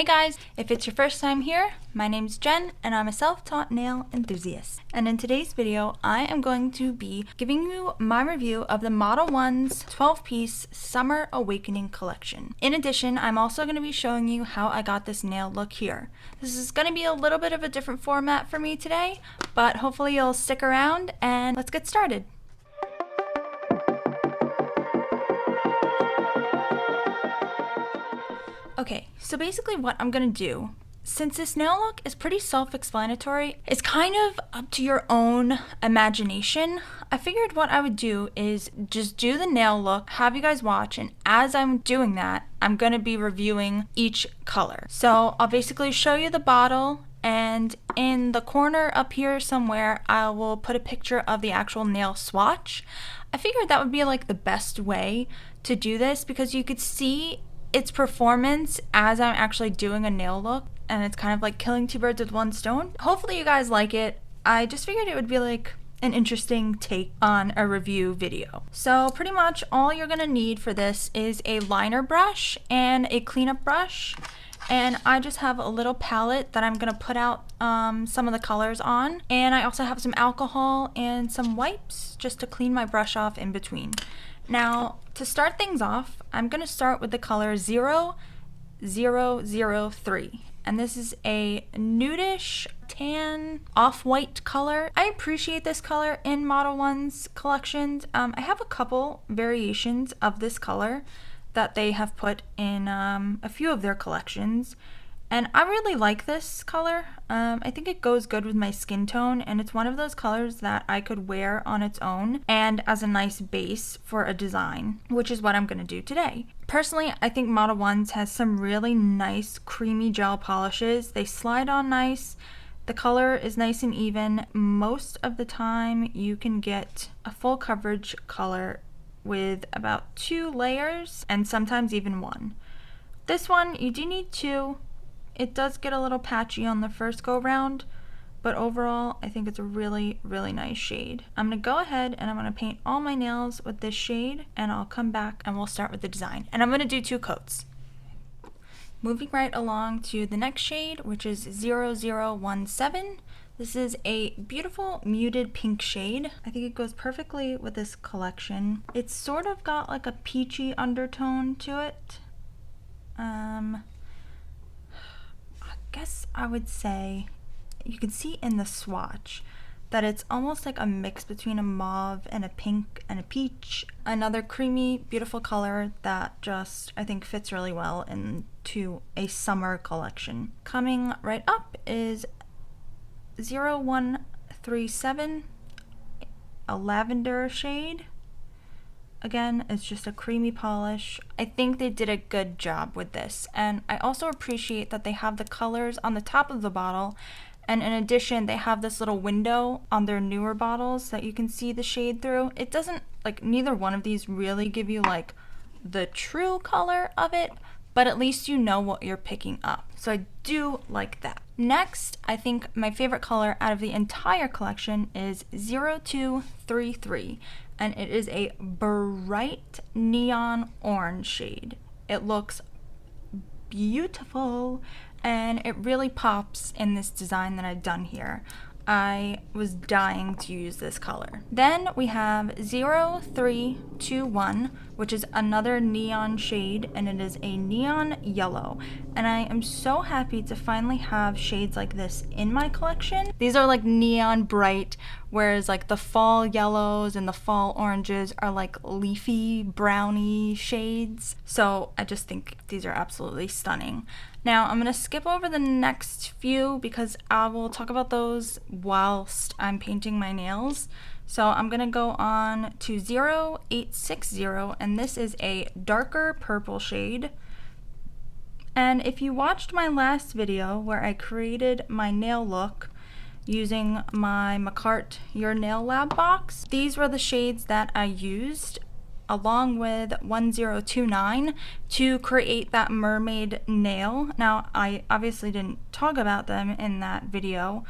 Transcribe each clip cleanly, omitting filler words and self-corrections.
Hey guys, if it's your first time here, my name's Jen and I'm a self-taught nail enthusiast. And in today's video, I am going to be giving you my review of the Modelones 12-piece Summer Awakening collection. In addition, I'm also going to be showing you how I got this nail look here. This is going to be a little bit of a different format for me today, but hopefully you'll stick around and let's get started. Okay, so basically what I'm gonna do, since this nail look is pretty self-explanatory, it's kind of up to your own imagination. I figured what I would do is just do the nail look, have you guys watch, and as I'm doing that, I'm gonna be reviewing each color. So I'll basically show you the bottle, and in the corner up here somewhere, I will put a picture of the actual nail swatch. I figured that would be like the best way to do this because you could see its performance as I'm actually doing a nail look, and it's kind of like killing two birds with one stone. Hopefully you guys like it. I just figured it would be like an interesting take on a review video. So pretty much all you're gonna need for this is a liner brush and a cleanup brush, and I just have a little palette that I'm gonna put out some of the colors on, and I also have some alcohol and some wipes just to clean my brush off in between. Now, to start things off, I'm going to start with the color 0003, and this is a nudish tan off-white color. I appreciate this color in Modelones collections. I have a couple variations of this color that they have put in a few of their collections, and I really like this color. I think it goes good with my skin tone, and it's one of those colors that I could wear on its own and as a nice base for a design, which is what I'm going to do today. Personally, I think Modelones has some really nice creamy gel polishes. They slide on nice. The color is nice and even. Most of the time you can get a full coverage color with about 2 layers and sometimes even 1. This one, you do need 2. It does get a little patchy on the first go round, but overall I think it's a really, really nice shade. I'm going to go ahead and I'm going to paint all my nails with this shade, and I'll come back and we'll start with the design. And I'm going to do 2 coats. Moving right along to the next shade, which is 0017. This is a beautiful muted pink shade. I think it goes perfectly with this collection. It's sort of got like a peachy undertone to it. Guess I would say you can see in the swatch that it's almost like a mix between a mauve and a pink and a peach. Another creamy, beautiful color that just I think fits really well into a summer collection. Coming right up is 0137, a lavender shade. Again, it's just a creamy polish. I think they did a good job with this, and I also appreciate that they have the colors on the top of the bottle, and in addition they have this little window on their newer bottles that you can see the shade through. It doesn't, like, neither one of these really give you like the true color of it, but at least you know what you're picking up. So I do like that. Next, I think my favorite color out of the entire collection is 0233. And it is a bright neon orange shade. It looks beautiful, and it really pops in this design that I've done here. I was dying to use this color. Then we have 0321, which is another neon shade, and it is a neon yellow. And I am so happy to finally have shades like this in my collection. These are like neon bright, whereas like the fall yellows and the fall oranges are like leafy browny shades. So I just think these are absolutely stunning. Now I'm going to skip over the next few because I will talk about those whilst I'm painting my nails. So I'm going to go on to 0860, and this is a darker purple shade. And if you watched my last video where I created my nail look using my McCart Your Nail Lab box, these were the shades that I used along with 1029 to create that mermaid nail. Now, I obviously didn't talk about them in that video,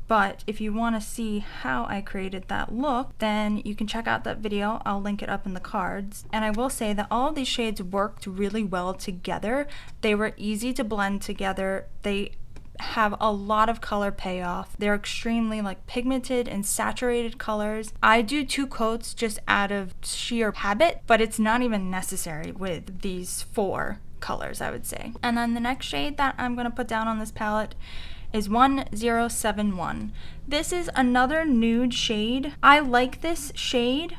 But if you want to see how I created that look, then you can check out that video. I'll link it up in the cards. And I will say that all of these shades worked really well together. They were easy to blend together. They have a lot of color payoff. They're extremely like pigmented and saturated colors. I do 2 coats just out of sheer habit, but it's not even necessary with these 4 colors, I would say. And then the next shade that I'm going to put down on this palette is 1071. This is another nude shade. I like this shade,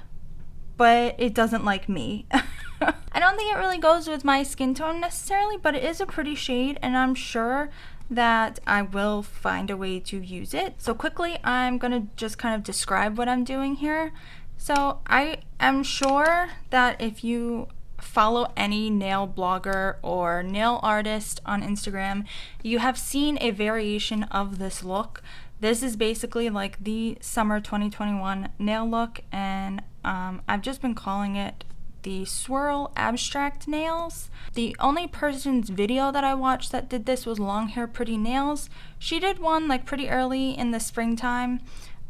but it doesn't like me. I don't think it really goes with my skin tone necessarily, but it is a pretty shade, and I'm sure that I will find a way to use it. So quickly, I'm gonna just kind of describe what I'm doing here. So I am sure that if you follow any nail blogger or nail artist on Instagram, you have seen a variation of this look. This is basically like the summer 2021 nail look, and I've just been calling it the Swirl abstract nails. The only person's video that I watched that did this was Long Hair Pretty Nails. She did one like pretty early in the springtime,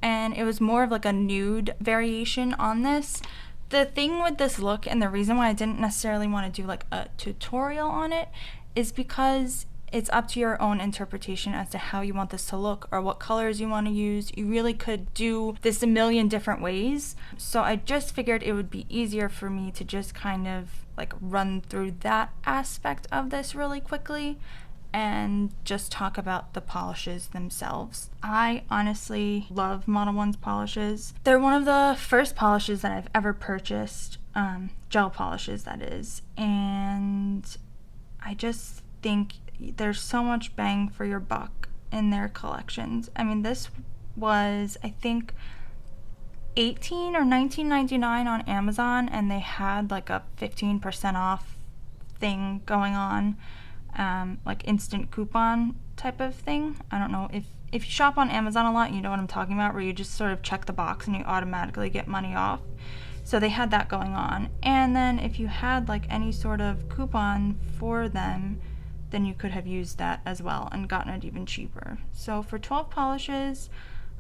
and it was more of like a nude variation on this. The thing with this look, and the reason why I didn't necessarily want to do like a tutorial on it, is because it's up to your own interpretation as to how you want this to look or what colors you want to use. You really could do this a million different ways. So I just figured it would be easier for me to just kind of like run through that aspect of this really quickly and just talk about the polishes themselves. I honestly love Modelones polishes. They're one of the first polishes that I've ever purchased, gel polishes that is, and I just think there's so much bang for your buck in their collections. I mean, this was, I think, $18 or $19.99 on Amazon, and they had like a 15% off thing going on. Like instant coupon type of thing. I don't know if you shop on Amazon a lot, you know what I'm talking about, where you just sort of check the box and you automatically get money off. So they had that going on. And then if you had like any sort of coupon for them, then you could have used that as well and gotten it even cheaper. So for 12 polishes,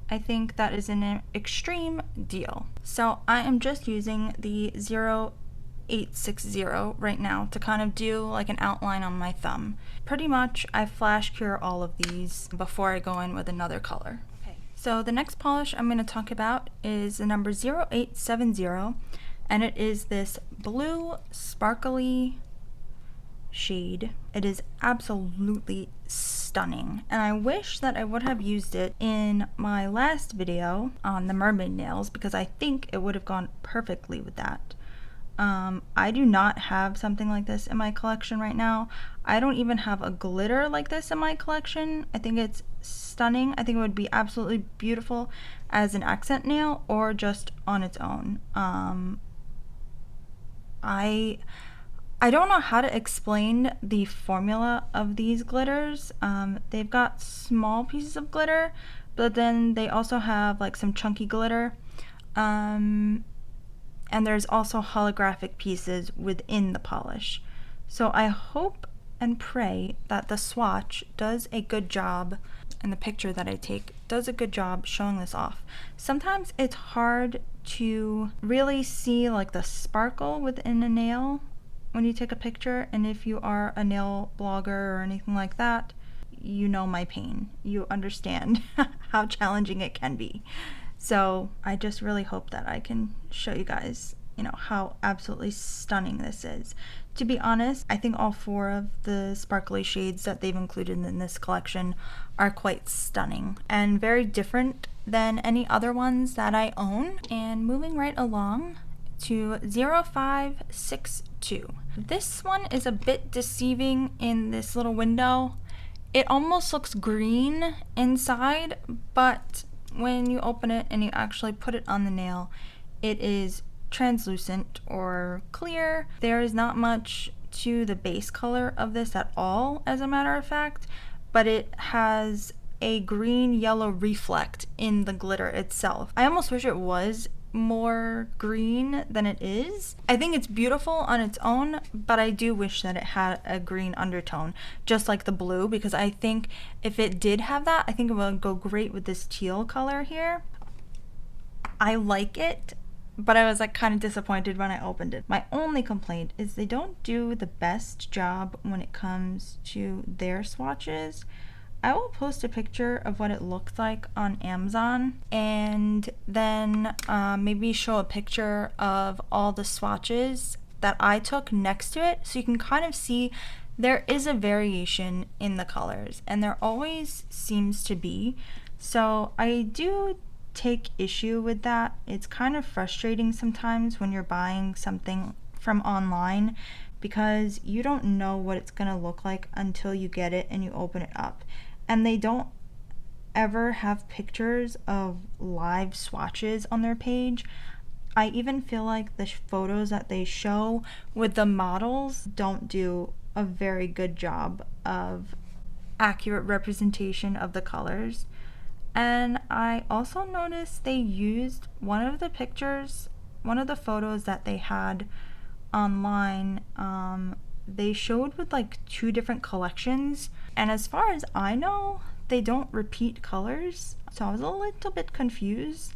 I think that is an extreme deal. So I am just using the 0860 right now to kind of do like an outline on my thumb. Pretty much I flash cure all of these before I go in with another color. Okay. So the next polish I'm going to talk about is the number 0870, and it is this blue sparkly shade. It is absolutely stunning, and I wish that I would have used it in my last video on the mermaid nails because I think it would have gone perfectly with that. I do not have something like this in my collection right now. I don't even have a glitter like this in my collection. I think it's stunning. I think it would be absolutely beautiful as an accent nail or just on its own. I don't know how to explain the formula of these glitters. They've got small pieces of glitter, but then they also have like some chunky glitter. And there's also holographic pieces within the polish. So I hope and pray that the swatch does a good job, and the picture that I take does a good job showing this off. Sometimes it's hard to really see like the sparkle within a nail when you take a picture, and if you are a nail blogger or anything like that, you know my pain. You understand how challenging it can be. So I just really hope that I can show you guys, you know, how absolutely stunning this is. To be honest, I think all 4 of the sparkly shades that they've included in this collection are quite stunning and very different than any other ones that I own. And moving right along to 0562. This one is a bit deceiving in this little window. It almost looks green inside, but when you open it and you actually put it on the nail, it is translucent or clear. There is not much to the base color of this at all, as a matter of fact, but it has a green-yellow reflect in the glitter itself. I almost wish it was more green than it is. I think it's beautiful on its own, but I do wish that it had a green undertone, just like the blue, because I think if it did have that, I think it would go great with this teal color here. I like it, but I was like kind of disappointed when I opened it. My only complaint is they don't do the best job when it comes to their swatches. I will post a picture of what it looks like on Amazon, and then maybe show a picture of all the swatches that I took next to it, so you can kind of see there is a variation in the colors, and there always seems to be. So I do take issue with that. It's kind of frustrating sometimes when you're buying something from online, because you don't know what it's gonna look like until you get it and you open it up. And they don't ever have pictures of live swatches on their page. I even feel like the photos that they show with the models don't do a very good job of accurate representation of the colors. And I also noticed they used one of the pictures, one of the photos that they had online, they showed with like 2 different collections, and as far as I know, they don't repeat colors, so I was a little bit confused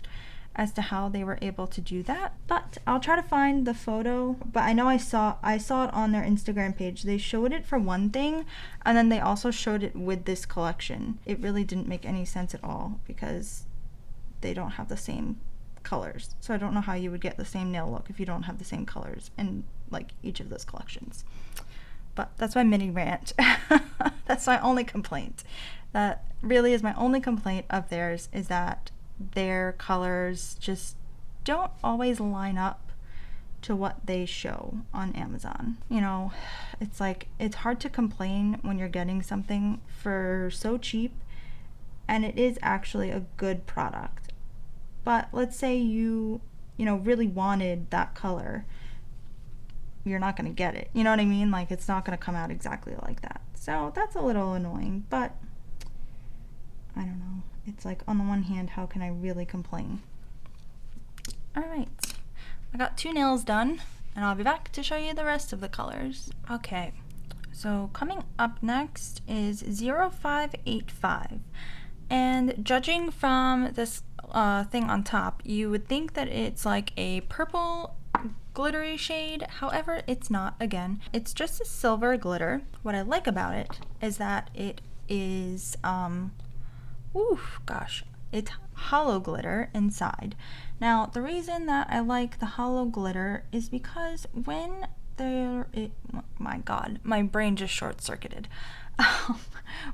as to how they were able to do that. But I'll try to find the photo. But I know I saw it on their Instagram page. They showed it for one thing, and then they also showed it with this collection. It really didn't make any sense at all, because they don't have the same colors. So I don't know how you would get the same nail look if you don't have the same colors in like each of those collections. But that's my mini rant. That's my only complaint. That really is my only complaint of theirs, is that their colors just don't always line up to what they show on Amazon. You know, it's like, it's hard to complain when you're getting something for so cheap and it is actually a good product. But let's say you really wanted that color, you're not going to get it. You know what I mean? Like, it's not going to come out exactly like that. So that's a little annoying, but I don't know. It's like, on the one hand, how can I really complain? Alright, I got 2 nails done, and I'll be back to show you the rest of the colors. Okay, so coming up next is 0585. And judging from this thing on top, you would think that it's like a purple glittery shade. However, it's not. Again, it's just a silver glitter. What I like about it is that it is it's hollow glitter inside. Now, the reason that I like the hollow glitter is because when my god, my brain just short-circuited.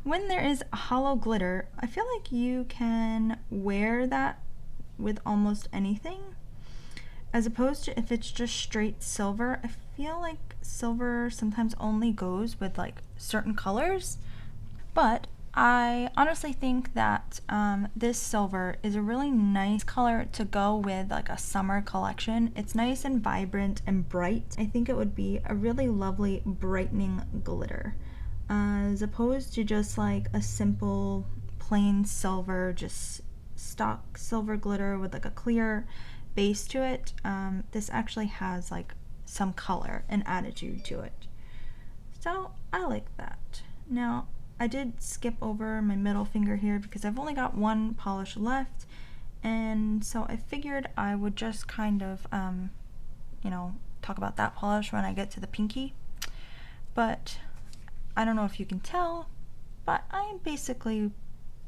When there is hollow glitter, I feel like you can wear that with almost anything, as opposed to if it's just straight silver. I feel like silver sometimes only goes with like certain colors, but I honestly think that this silver is a really nice color to go with like a summer collection. It's nice and vibrant and bright. I think it would be a really lovely brightening glitter, as opposed to just like a simple plain silver, just stock silver glitter with like a clear base to it. This actually has like some color and attitude to it, so I like that. Now, I did skip over my middle finger here because I've only got 1 polish left, and so I figured I would just kind of talk about that polish when I get to the pinky. But I don't know if you can tell, but I am basically,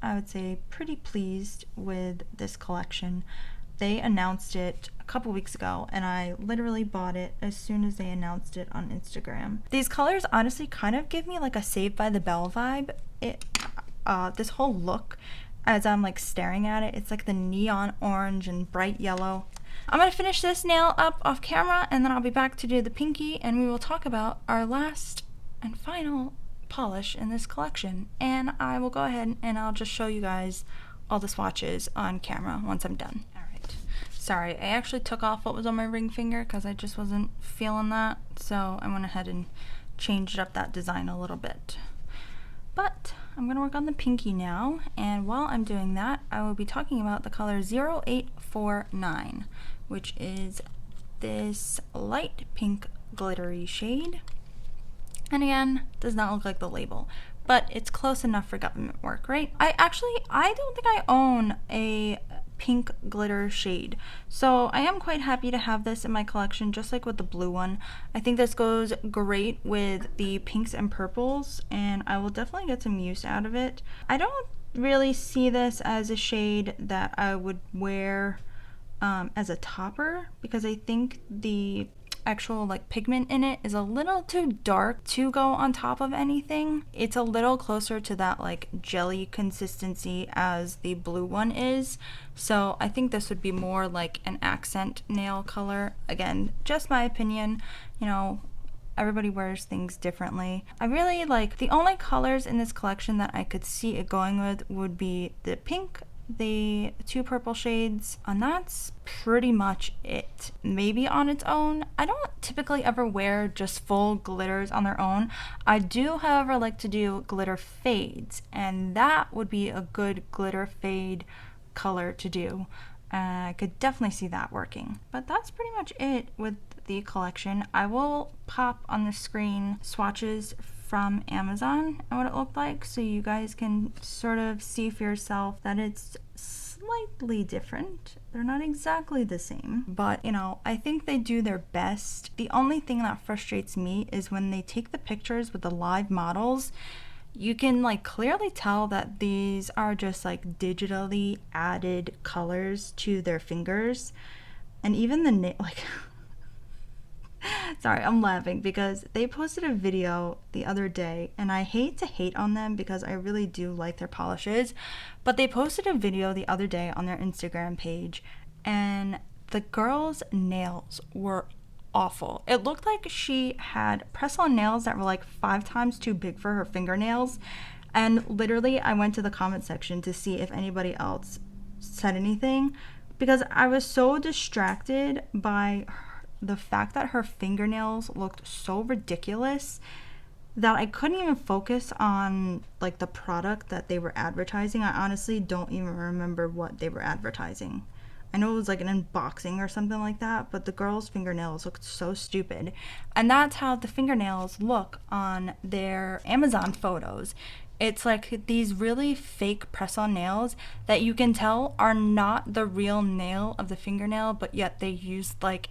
I would say, pretty pleased with this collection. They announced it a couple weeks ago, and I literally bought it as soon as they announced it on Instagram. These colors honestly kind of give me like a Saved by the Bell vibe. This whole look, as I'm like staring at it, it's like the neon orange and bright yellow. I'm gonna finish this nail up off camera, and then I'll be back to do the pinky, and we will talk about our last and final polish in this collection. And I will go ahead and I'll just show you guys all the swatches on camera once I'm done. Sorry, I actually took off what was on my ring finger because I just wasn't feeling that, so I went ahead and changed up that design a little bit. But I'm going to work on the pinky now, and while I'm doing that, I will be talking about the color 0849, which is this light pink glittery shade. And again, does not look like the label, but it's close enough for government work, right? I don't think I own a pink glitter shade, so I am quite happy to have this in my collection, just like with the blue one. I think this goes great with the pinks and purples, and I will definitely get some use out of it. I don't really see this as a shade that I would wear as a topper, because I think the actual like pigment in it is a little too dark to go on top of anything. It's a little closer to that like jelly consistency as the blue one is, so I think this would be more like an accent nail color. Again, just my opinion, you know, everybody wears things differently. I really like the only colors in this collection that I could see it going with would be the pink, the two purple shades, and that's pretty much it. Maybe on its own. I don't typically ever wear just full glitters on their own. I do, however, like to do glitter fades, and that would be a good glitter fade color to do. I could definitely see that working. But that's pretty much it with the collection. I will pop on the screen swatches from Amazon and what it looked like, so you guys can sort of see for yourself that it's slightly different. They're not exactly the same, but you know, I think they do their best. The only thing that frustrates me is when they take the pictures with the live models, you can like clearly tell that these are just like digitally added colors to their fingers, and even the nail, like sorry, I'm laughing because they posted a video the other day, and I hate to hate on them because I really do like their polishes, but they posted a video the other day on their Instagram page, and the girl's nails were awful. It looked like she had press-on nails that were like 5 times too big for her fingernails, and literally I went to the comment section to see if anybody else said anything, because I was so distracted by the fact that her fingernails looked so ridiculous that I couldn't even focus on like the product that they were advertising. I honestly don't even remember what they were advertising. I know it was like an unboxing or something like that, but the girl's fingernails looked so stupid. And that's how the fingernails look on their Amazon photos. It's like these really fake press-on nails that you can tell are not the real nail of the fingernail, but yet they used like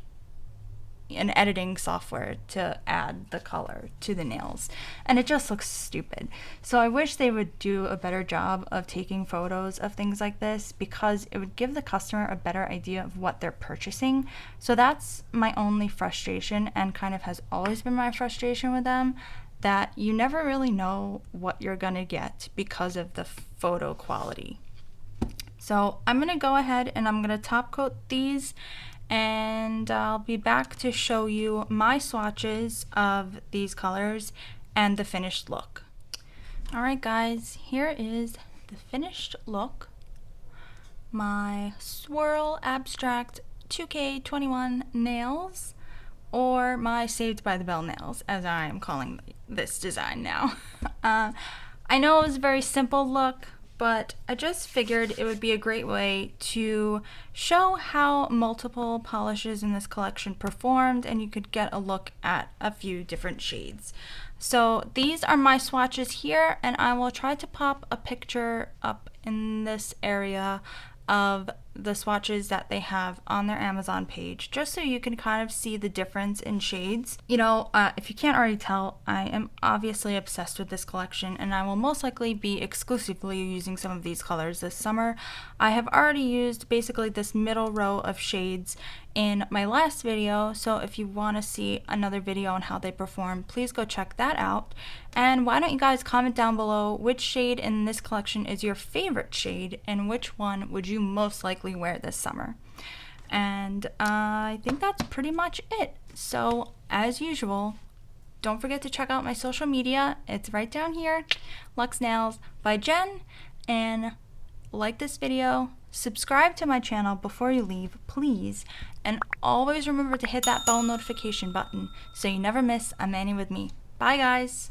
an editing software to add the color to the nails, and it just looks stupid. So I wish they would do a better job of taking photos of things like this, because it would give the customer a better idea of what they're purchasing. So that's my only frustration, and kind of has always been my frustration with them, that you never really know what you're gonna get because of the photo quality. So I'm gonna go ahead and I'm gonna top coat these, and I'll be back to show you my swatches of these colors and the finished look. Alright guys, here is the finished look. My Swirl Abstract 2K21 nails, or my Saved by the Bell nails, as I am calling this design now. I know it was a very simple look, but I just figured it would be a great way to show how multiple polishes in this collection performed, and you could get a look at a few different shades. So these are my swatches here, and I will try to pop a picture up in this area of the swatches that they have on their Amazon page, just so you can kind of see the difference in shades. You know, if you can't already tell, I am obviously obsessed with this collection, and I will most likely be exclusively using some of these colors this summer. I have already used basically this middle row of shades in my last video, so if you want to see another video on how they perform, please go check that out. And why don't you guys comment down below which shade in this collection is your favorite shade, and which one would you most likely wear this summer. And I think that's pretty much it. So as usual, don't forget to check out my social media. It's right down here, Luxe Nails by Jen, and like this video, subscribe to my channel before you leave, please, and always remember to hit that bell notification button so you never miss a mani with me. Bye guys!